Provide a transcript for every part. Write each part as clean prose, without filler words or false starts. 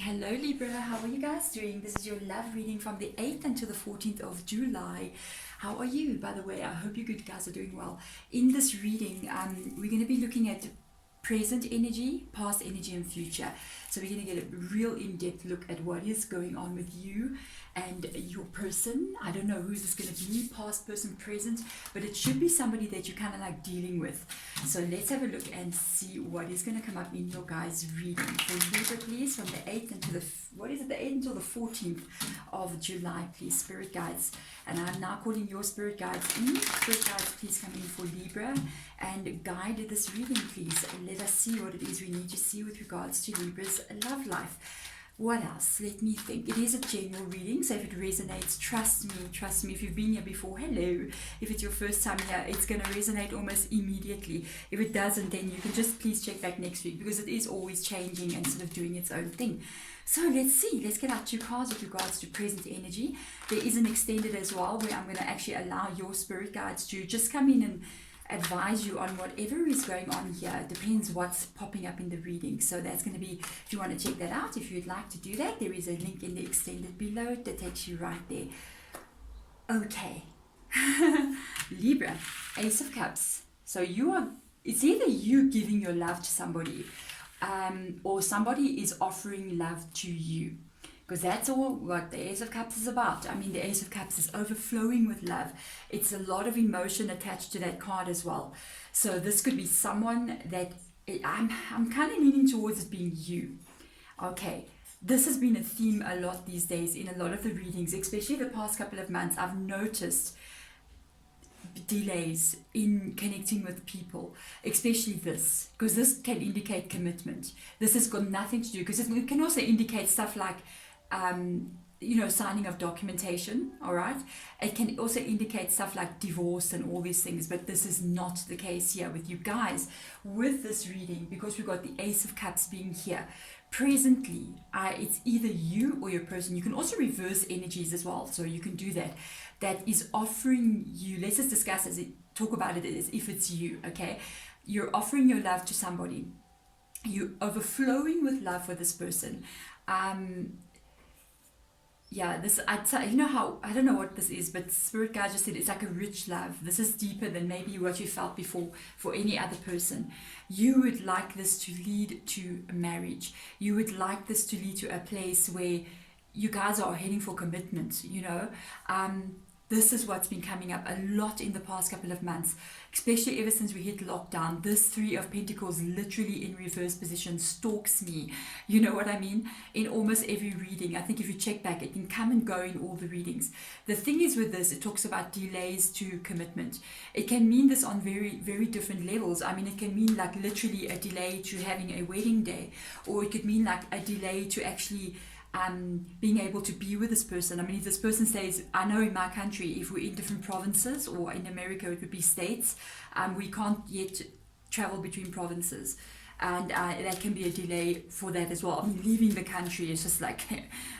Hello Libra, how are you guys doing? This is your love reading from the 8th until the 14th of July. How are you, by the way? I hope you good guys are doing well. In this reading, we're going to be looking at present energy, past energy, and future. So we're going to get a real in-depth look at what is going on with you and your person. I don't know who's this going to be, past, person, present, but it should be somebody that you're kind of like dealing with. So let's have a look and see what is going to come up in your guys' reading. For Libra, please, from the 8th until the 8th until the 14th of July, please, spirit guides. And I'm now calling your spirit guides in. Spirit guides, please come in for Libra and guide this reading, please. And let us see what it is we need to see with regards to Libra's love life. What else? Let me think. It is a general reading, so if it resonates, trust me, if you've been here before, hello. If it's your first time here, it's going to resonate almost immediately. If it doesn't, then you can just please check back next week, because it is always changing and sort of doing its own thing. So let's see. Let's get our two cards with regards to present energy. There is an extended as well, where I'm going to actually allow your spirit guides to just come in and advise you on whatever is going on here. It depends what's popping up in the reading. So that's going to be, if you want to check that out, if you'd like to do that, there is a link in the extended below that takes you right there. Okay. Libra, Ace of Cups. So it's either you giving your love to somebody, or somebody is offering love to you. Because that's all what the Ace of Cups is about. I mean, the Ace of Cups is overflowing with love. It's a lot of emotion attached to that card as well. So this could be someone that, I'm kind of leaning towards it being you. Okay, this has been a theme a lot these days in a lot of the readings, especially the past couple of months. I've noticed delays in connecting with people, especially this, because this can indicate commitment. This has got nothing to do, because it can also indicate stuff like signing of documentation. All right, it can also indicate stuff like divorce and all these things, but this is not the case here with you guys with this reading, because we've got the Ace of Cups being here presently. It's either you or your person. You can also reverse energies as well, so you can do that is offering you, let's just discuss talk about it as if it's you. Okay, you're offering your love to somebody, you're overflowing with love for this person. I don't know what this is, but Spirit Guide just said it's like a rich love. This is deeper than maybe what you felt before for any other person. You would like this to lead to a marriage. You would like this to lead to a place where you guys are heading for commitment, This is what's been coming up a lot in the past couple of months, especially ever since we hit lockdown. This Three of Pentacles literally in reverse position stalks me. You know what I mean? In almost every reading. I think if you check back, it can come and go in all the readings. The thing is with this, it talks about delays to commitment. It can mean this on very, very different levels. I mean, it can mean like literally a delay to having a wedding day, or it could mean like a delay to actually being able to be with this person. I mean, if this person says, I know in my country, if we're in different provinces, or in America it would be states, we can't yet travel between provinces, and that can be a delay for that as well. I mean, leaving the country is just like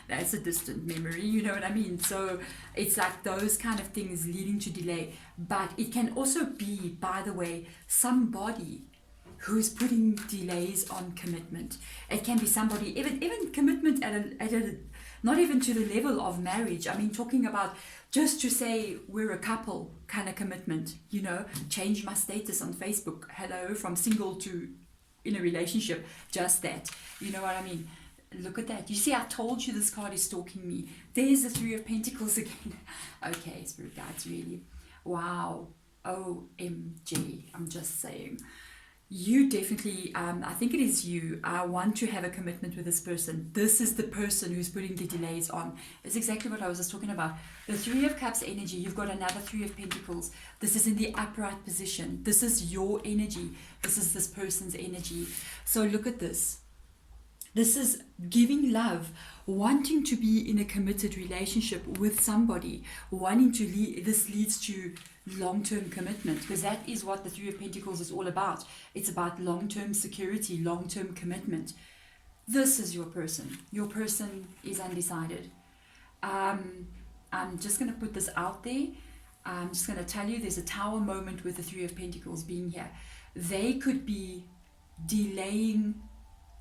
that's a distant memory, you know what I mean? So it's like those kind of things leading to delay. But it can also be, by the way, somebody who's putting delays on commitment. It can be somebody, even commitment at a not even to the level of marriage. I mean, talking about just to say we're a couple kind of commitment, change my status on Facebook, hello, from single to in a relationship, just that, you know what I mean? Look at that. You see, I told you this card is stalking me. There's the Three of Pentacles again. Okay, Spirit Guides, really. Wow. OMG. I'm just saying. You definitely, I think it is you, want to have a commitment with this person. This is the person who's putting the delays on. It's exactly what I was just talking about. The Three of Cups energy, you've got another Three of Pentacles. This is in the upright position. This is your energy. This is this person's energy. So look at this. This is giving love, wanting to be in a committed relationship with somebody, wanting to this leads to long-term commitment, because that is what the Three of Pentacles is all about. It's about long-term security, long-term commitment. This is your person. Your person is undecided. I'm just going to put this out there. I'm just going to tell you there's a Tower moment with the Three of Pentacles being here. They could be delaying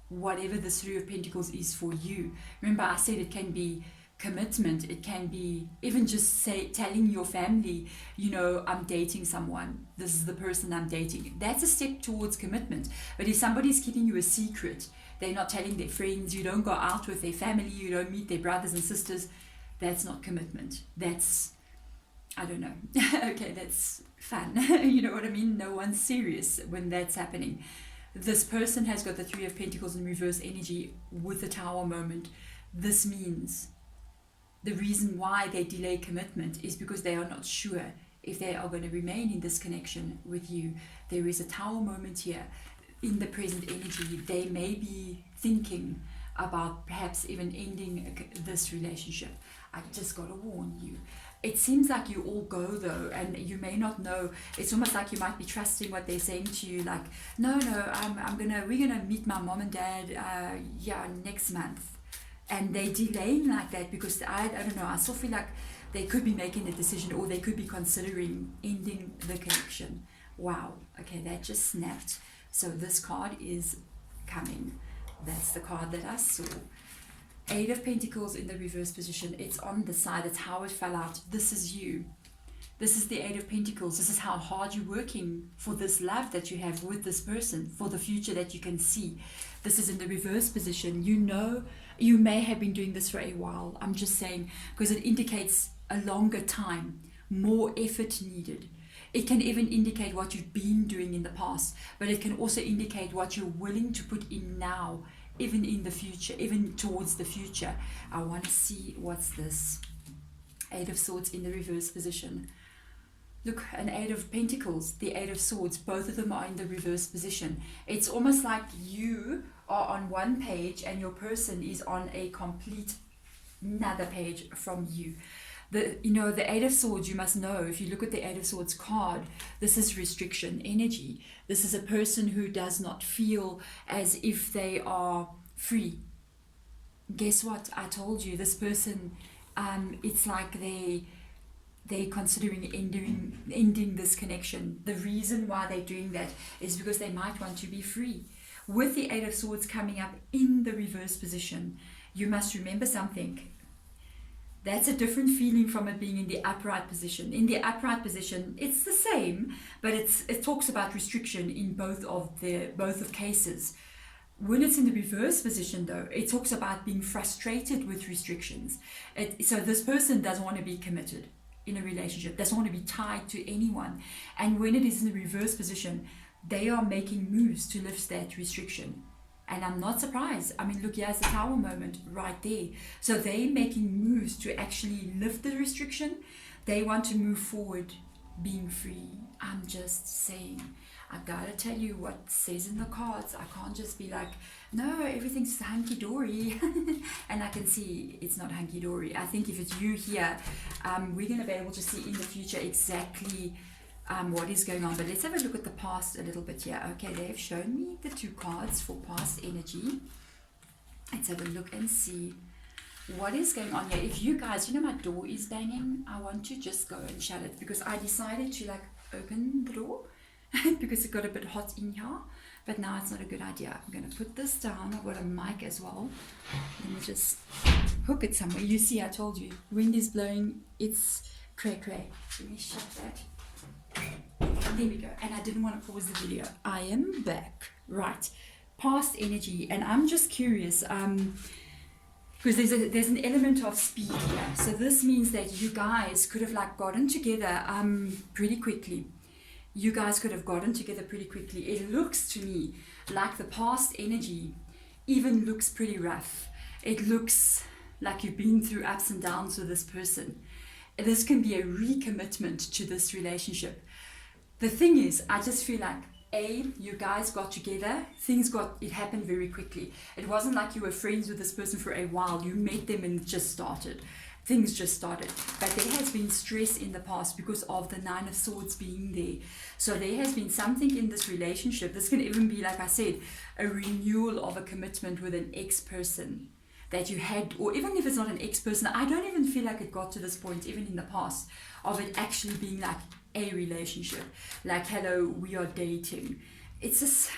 whatever the Three of Pentacles is for you. Remember, I said it can be commitment, it can be even just telling your family, you know, I'm dating someone, this is the person I'm dating. That's a step towards commitment. But if somebody's keeping you a secret, they're not telling their friends, you don't go out with their family, you don't meet their brothers and sisters, that's not commitment. That's, I don't know. Okay, that's fun. You know what I mean? No one's serious when that's happening. This person has got the Three of Pentacles in reverse energy with the Tower moment. This means the reason why they delay commitment is because they are not sure if they are going to remain in this connection with you. There is a Tower moment here. In the present energy, they may be thinking about perhaps even ending this relationship. I just got to warn you. It seems like you all go though, and you may not know. It's almost like you might be trusting what they're saying to you, like, no, we're gonna meet my mom and dad, next month, and they delaying like that because I don't know. I still feel like they could be making a decision, or they could be considering ending the connection. Wow. Okay, that just snapped. So this card is coming. That's the card that I saw. Eight of Pentacles in the reverse position. It's on the side. It's how it fell out. This is you. This is the Eight of Pentacles. This is how hard you're working for this love that you have with this person, for the future that you can see. This is in the reverse position. You know, you may have been doing this for a while. I'm just saying, because it indicates a longer time, more effort needed. It can even indicate what you've been doing in the past, but it can also indicate what you're willing to put in now, even in the future, even towards the future. I want to see what's this. Eight of Swords in the reverse position. Look, an Eight of Pentacles, the Eight of Swords, both of them are in the reverse position. It's almost like you are on one page and your person is on a complete another page from you. The Eight of Swords, you must know, if you look at the Eight of Swords card, this is restriction energy. This is a person who does not feel as if they are free. Guess what? I told you, this person, it's like they're considering ending this connection. The reason why they're doing that is because they might want to be free. With the Eight of Swords coming up in the reverse position, you must remember something. That's a different feeling from it being in the upright position. In the upright position, it's the same, but it talks about restriction in both of cases. When it's in the reverse position, though, it talks about being frustrated with restrictions. So this person doesn't want to be committed in a relationship, doesn't want to be tied to anyone. And when it is in the reverse position, they are making moves to lift that restriction. And I'm not surprised. I mean, look, here's the Tower moment right there. So they're making moves to actually lift the restriction. They want to move forward being free. I'm just saying, I gotta tell you what says in the cards. I can't just be like, no, everything's hunky-dory. And I can see it's not hunky-dory. I think if it's you here, we're going to be able to see in the future exactly what is going on. But let's have a look at the past a little bit here. Okay, they've shown me the two cards for past energy. Let's have a look and see what is going on here. If you guys, my door is banging, I want to just go and shut it because I decided to open the door because it got a bit hot in here. But now it's not a good idea. I'm going to put this down. I've got a mic as well. Let me just hook it somewhere. You see, I told you, wind is blowing. It's cray-cray. Let me shut that. There we go. And I didn't want to pause the video. I am back. Right. Past energy. And I'm just curious because there's an element of speed here. So this means that you guys could have gotten together pretty quickly. You guys could have gotten together pretty quickly. It looks to me like the past energy even looks pretty rough. It looks like you've been through ups and downs with this person. This can be a recommitment to this relationship. The thing is, I just feel like, you guys got together, it happened very quickly. It wasn't like you were friends with this person for a while. You met them and it just started. Things just started. But there has been stress in the past because of the Nine of Swords being there. So there has been something in this relationship. This can even be, like I said, a renewal of a commitment with an ex-person that you had, or even if it's not an ex-person, I don't even feel like it got to this point, even in the past, of it actually being like a relationship. Like, hello, we are dating. It's just,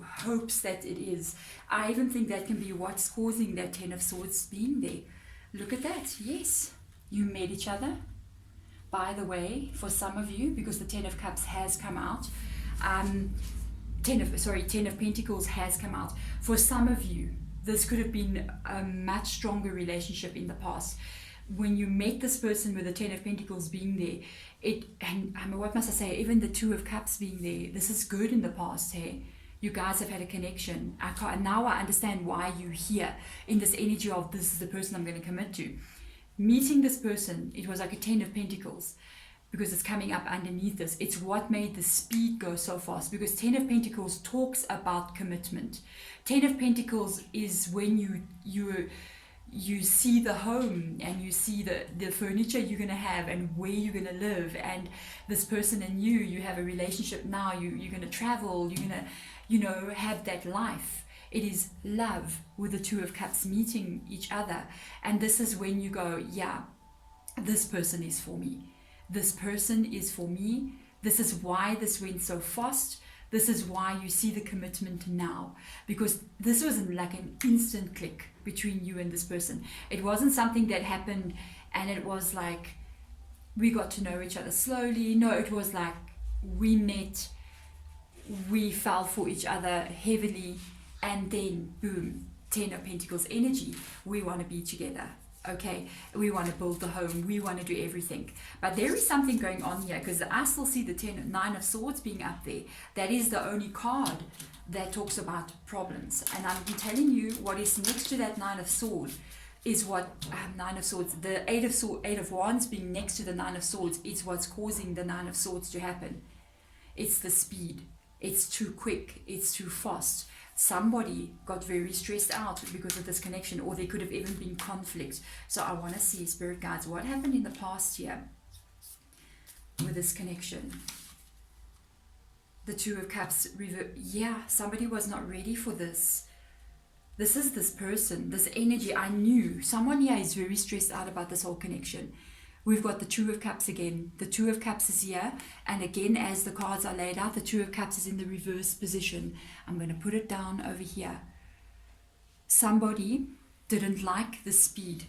hopes that it is. I even think that can be what's causing that Ten of Swords being there. Look at that. Yes, you met each other. By the way, for some of you, because the Ten of Cups has come out, Ten of Pentacles has come out. For some of you, this could have been a much stronger relationship in the past. When you met this person with the Ten of Pentacles being there, what must I say, even the Two of Cups being there, this is good in the past, hey? You guys have had a connection. Now I understand why you're here in this energy of this is the person I'm going to commit to. Meeting this person, it was like a Ten of Pentacles, because it's coming up underneath this. It's what made the speed go so fast, because Ten of Pentacles talks about commitment. Ten of Pentacles is when you see the home and you see the furniture you're going to have and where you're going to live, and this person and you have a relationship now. You're going to travel, you're going to have that life. It is love with the Two of Cups meeting each other. And this is when you go, yeah, this person is for me. This person is for me. This is why this went so fast. This is why you see the commitment now. Because this wasn't like an instant click between you and this person. It wasn't something that happened and it was like we got to know each other slowly. No, it was like we met, we fell for each other heavily, and then boom, Ten of Pentacles energy. We want to be together. Okay, we want to build the home, we want to do everything. But there is something going on here, because I still see the Nine of Swords being up there. That is the only card that talks about problems. And I'm telling you, what is next to that Nine of Swords is what Nine of Swords, the Eight of Wands being next to the Nine of Swords is what's causing the Nine of Swords to happen. It's the speed. It's too quick. It's too fast. Somebody got very stressed out because of this connection, or there could have even been conflict. So I want to see, Spirit Guides, what happened in the past year with this connection. The Two of Cups, yeah, somebody was not ready for this. This is this person, this energy. I knew someone here is very stressed out about this whole connection. We've got the Two of Cups again. The Two of Cups is here. And again, as the cards are laid out, the Two of Cups is in the reverse position. I'm going to put it down over here. Somebody didn't like the speed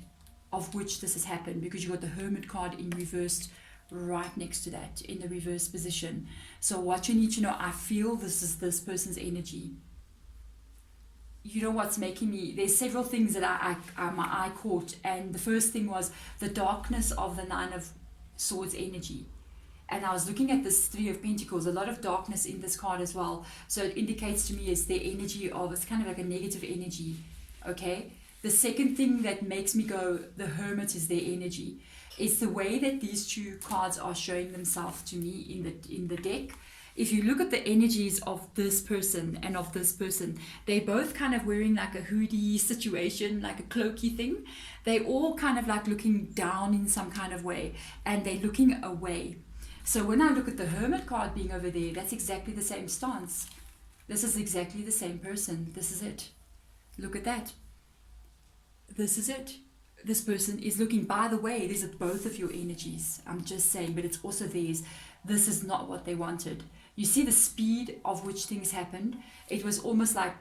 of which this has happened, because you got the Hermit card in reversed right next to that in the reverse position. So what you need to know, I feel this is this person's energy. You know what's making me, there's several things that my eye caught, and the first thing was the darkness of the Nine of Swords energy. And I was looking at this Three of Pentacles, a lot of darkness in this card as well. So it indicates to me is their energy of, it's kind of like a negative energy, okay? The second thing that makes me go, the Hermit is their energy. It's the way that these two cards are showing themselves to me in the deck. If you look at the energies of this person and of this person, they're both kind of wearing like a hoodie situation, like a cloaky thing. They're all kind of like looking down in some kind of way, and they're looking away. So when I look at the Hermit card being over there, that's exactly the same stance. This is exactly the same person. This is it. Look at that. This is it. This person is looking, by the way, these are both of your energies. I'm just saying, but it's also theirs. This is not what they wanted. You see the speed of which things happened. It was almost like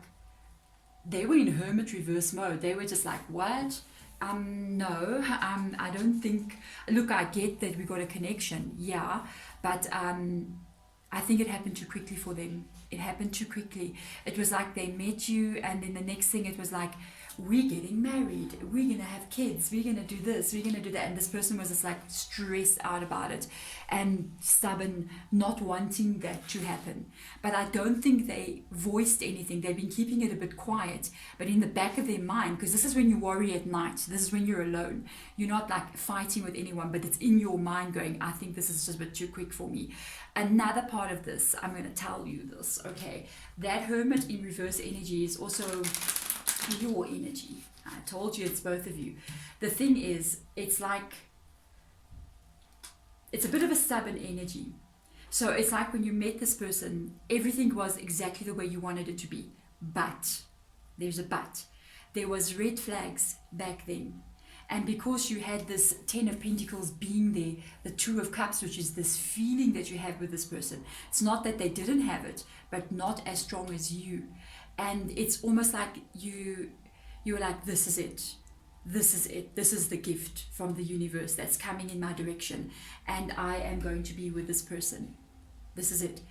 they were in Hermit reverse mode. They were just like, what? No, I don't think, look, I get that we got a connection, yeah, but I think it happened too quickly for them. It happened too quickly. It was like they met you, and then the next thing it was like, we're getting married, we're gonna have kids, we're gonna do this, we're gonna do that, and this person was just like stressed out about it and stubborn, not wanting that to happen. But I don't think they voiced anything. They've been keeping it a bit quiet, but in the back of their mind, because this is when you worry at night, this is when you're alone, you're not like fighting with anyone, but it's in your mind going, I think this is just a bit too quick for me. Another part of this, I'm going to tell you this, okay, that Hermit in reverse energy is also your energy. I told you it's both of you. The thing is, it's like, it's a bit of a stubborn energy. So it's like when you met this person, everything was exactly the way you wanted it to be. But, there's a but. There was red flags back then. And because you had this 10 of Pentacles being there, the 2 of Cups, which is this feeling that you have with this person. It's not that they didn't have it, but not as strong as you. And it's almost like you're like, this is it. This is it. This is the gift from the universe that's coming in my direction. And I am going to be with this person. This is it.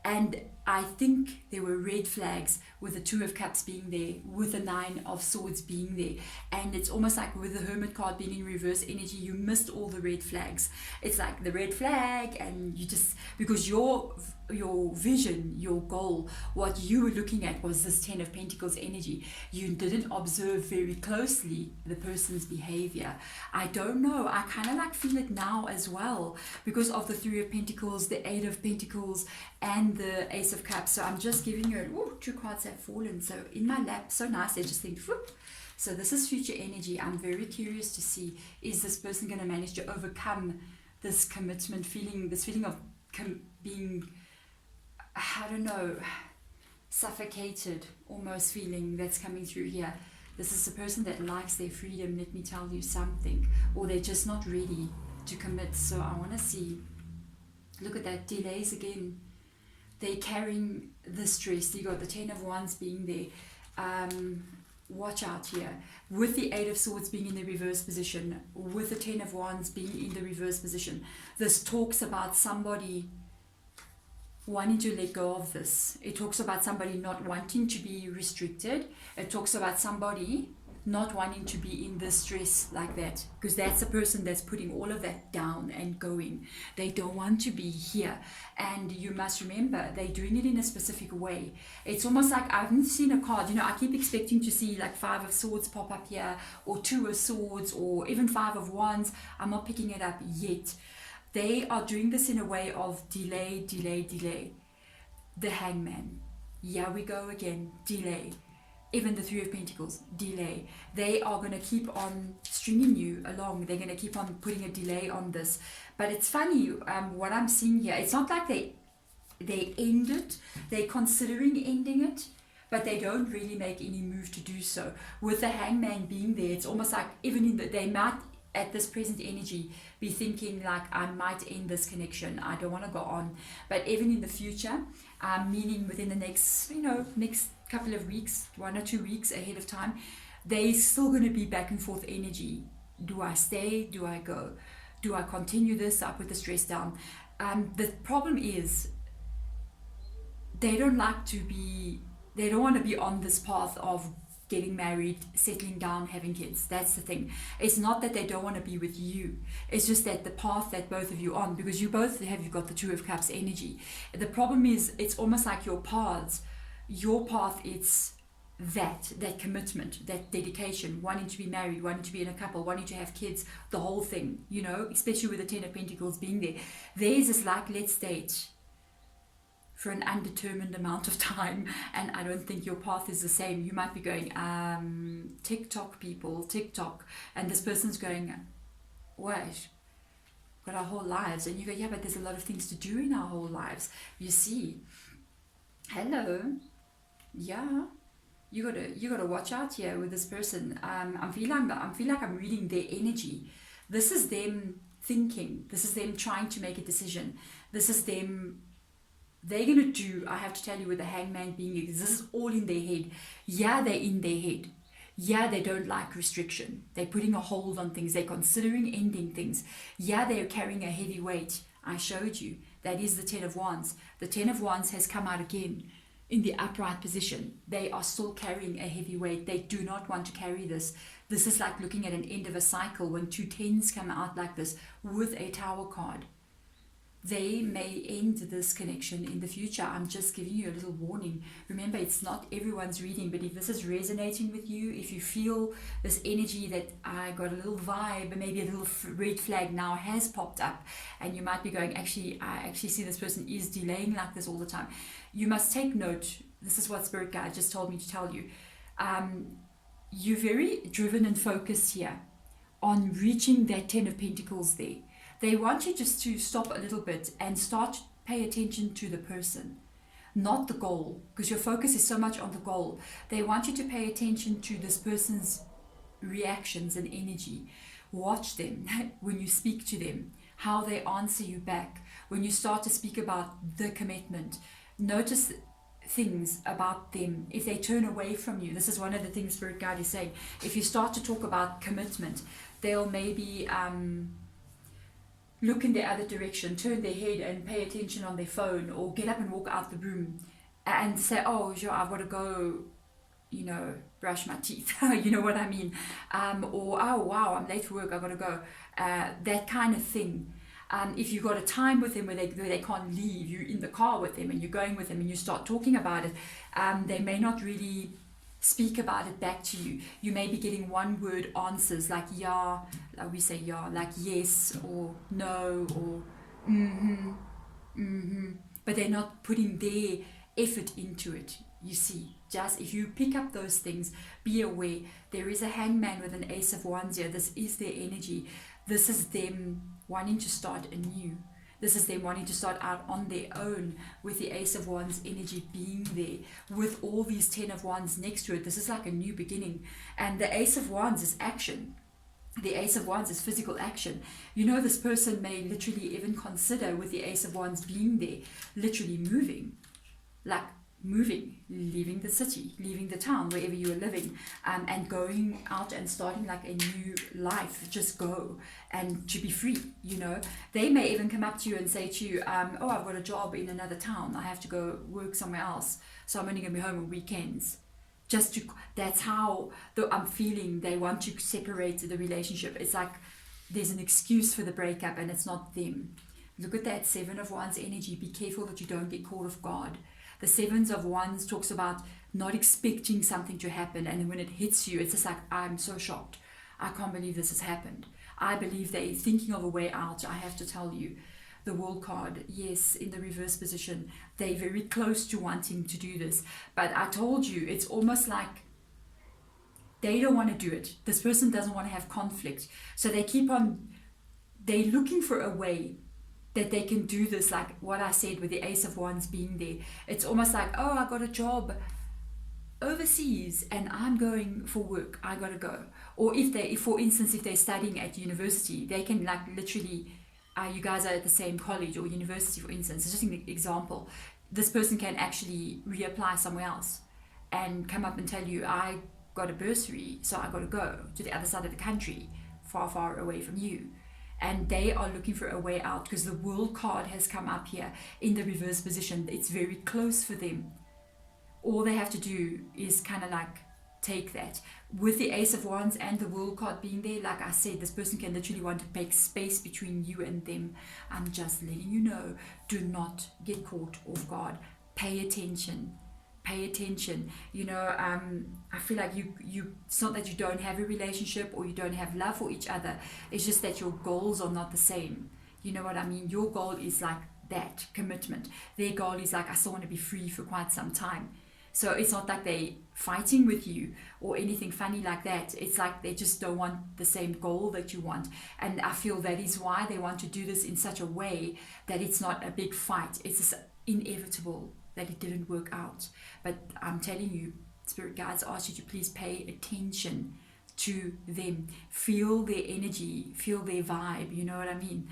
And I think there were red flags with the 2 of Cups being there, with the 9 of Swords being there. And it's almost like with the Hermit card being in reverse energy, you missed all the red flags. It's like the red flag, and you just, because your vision, your goal, what you were looking at was this 10 of Pentacles energy. You didn't observe very closely the person's behavior. I don't know, I kind of like feel it now as well, because of the 3 of Pentacles, the 8 of Pentacles, and the Ace of Cups. So I'm just giving you, 2 cards have fallen, so in my lap, so nice. I just think, whoop. So this is future energy. I'm very curious to see, is this person going to manage to overcome this commitment feeling, this feeling of being, I don't know, suffocated almost feeling that's coming through here. This is a person that likes their freedom, let me tell you something, or they're just not ready to commit. So I want to see, look at that, delays again. They're carrying the stress. You got the 10 of Wands being there. Watch out here. With the 8 of Swords being in the reverse position, with the 10 of Wands being in the reverse position, this talks about somebody wanting to let go of this. It talks about somebody not wanting to be restricted. It talks about somebody not wanting to be in this stress like that, because that's a person that's putting all of that down and going. They don't want to be here, and you must remember they're doing it in a specific way. It's almost like, I haven't seen a card, I keep expecting to see like 5 of Swords pop up here, or 2 of Swords, or even 5 of Wands. I'm not picking it up yet. They are doing this in a way of delay, delay, delay. The Hangman, here we go again, delay. Even the 3 of Pentacles, delay. They are going to keep on stringing you along. They're going to keep on putting a delay on this. But it's funny, what I'm seeing here, it's not like they end it. They're considering ending it, but they don't really make any move to do so. With the Hangman being there, it's almost like even they might, at this present energy, be thinking like, I might end this connection. I don't want to go on. But even in the future, meaning within the next, next couple of weeks, 1 or 2 weeks ahead of time, they're still going to be back and forth energy. Do I stay? Do I go? Do I continue this? I put the stress down. The problem is they don't want to be on this path of getting married, settling down, having kids. That's the thing. It's not that they don't want to be with you. It's just that the path that both of you are on, because you've got the 2 of Cups energy. The problem is, it's almost like your path, it's that commitment, that dedication, wanting to be married, wanting to be in a couple, wanting to have kids, the whole thing, especially with the 10 of Pentacles being there. Theirs is like, let's date for an undetermined amount of time, and I don't think your path is the same. You might be going, TikTok, and this person's going, wait, got our whole lives, and you go, yeah, but there's a lot of things to do in our whole lives, you see. Hello, yeah, you gotta watch out here with this person. I feel like I'm reading their energy. This is them thinking. This is them trying to make a decision. This is them. They're going to do, I have to tell you, with the Hangman being, this is all in their head. Yeah, they're in their head. Yeah, they don't like restriction. They're putting a hold on things. They're considering ending things. Yeah, they're carrying a heavy weight. I showed you. That is the 10 of Wands. The 10 of Wands has come out again in the upright position. They are still carrying a heavy weight. They do not want to carry this. This is like looking at an end of a cycle when 2 10s come out like this with a Tower card. They may end this connection in the future. I'm just giving you a little warning. Remember, it's not everyone's reading, but if this is resonating with you, if you feel this energy that I got a little vibe, maybe a little red flag now has popped up, and you might be going, I actually see this person is delaying like this all the time. You must take note. This is what Spirit Guide just told me to tell you. You're very driven and focused here on reaching that 10 of Pentacles there. They want you just to stop a little bit and start to pay attention to the person, not the goal, because your focus is so much on the goal. They want you to pay attention to this person's reactions and energy. watch them when you speak to them, how they answer you back. When you start to speak about the commitment, notice things about them. If they turn away from you, this is one of the things Spirit Guide is saying. If you start to talk about commitment, they'll maybe look in the other direction, turn their head and pay attention on their phone, or get up and walk out the room and say, oh, sure, I've got to go, brush my teeth. You know what I mean? Or, oh, wow, I'm late for work, I've got to go. That kind of thing. If you've got a time with them where they can't leave, you're in the car with them and you're going with them and you start talking about it, they may not really speak about it back to you. You may be getting one word answers like yeah, we say yeah, like yes or no or but they're not putting their effort into it. You see, just if you pick up those things, be aware. There is a hangman with an ace of wands here. This is their energy. This is them wanting to start anew. This is them wanting to start out on their own, with the Ace of Wands energy being there, with all these 10 of Wands next to it. This is like a new beginning. And the Ace of Wands is action. The Ace of Wands is physical action. This person may literally even consider, with the Ace of Wands being there, literally moving, leaving the city, leaving the town, wherever you are living, and going out and starting like a new life. Just go and to be free. They may even come up to you and say to you, oh, I've got a job in another town, I have to go work somewhere else, so I'm only going to be home on weekends. That's how I'm feeling. They want to separate the relationship. It's like there's an excuse for the breakup and it's not them. Look at that 7 of Wands energy. Be careful that you don't get caught off guard. The 7 of Wands talks about not expecting something to happen, and when it hits you, it's just like, I'm so shocked. I can't believe this has happened. I believe they're thinking of a way out. I have to tell you. The World card, yes, in the reverse position. They're very close to wanting to do this. But I told you, it's almost like they don't want to do it. This person doesn't want to have conflict. So they're looking for a way that they can do this, like what I said with the Ace of Wands being there. It's almost like, oh, I got a job overseas and I'm going for work, I gotta go. Or if for instance, if they're studying at university, they can like literally, you guys are at the same college or university, for instance, it's just an example. This person can actually reapply somewhere else and come up and tell you, I got a bursary, so I gotta go to the other side of the country, far, far away from you. And they are looking for a way out because the World card has come up here in the reverse position. It's very close for them. All they have to do is kind of like take that. With the Ace of Wands and the World card being there, like I said, this person can literally want to make space between you and them. I'm just letting you know, do not get caught off guard. Pay attention. Pay attention. I feel like you it's not that you don't have a relationship or you don't have love for each other. It's just that your goals are not the same. You know what I mean? Your goal is like that commitment. Their goal is like, I still want to be free for quite some time. So it's not like they fighting with you or anything funny like that. It's like they just don't want the same goal that you want. And I feel that is why they want to do this in such a way that it's not a big fight. It's just inevitable that it didn't work out. But I'm telling you, Spirit Guides ask you to please pay attention to them. Feel their energy, feel their vibe, you know what I mean?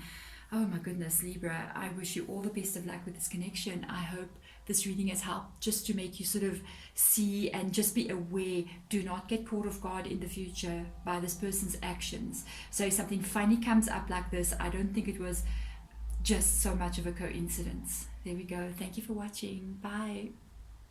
Oh my goodness, Libra, I wish you all the best of luck with this connection. I hope this reading has helped just to make you sort of see and just be aware. Do not get caught off guard in the future by this person's actions. So if something funny comes up like this, I don't think it was just so much of a coincidence. There we go. Thank you for watching. Bye.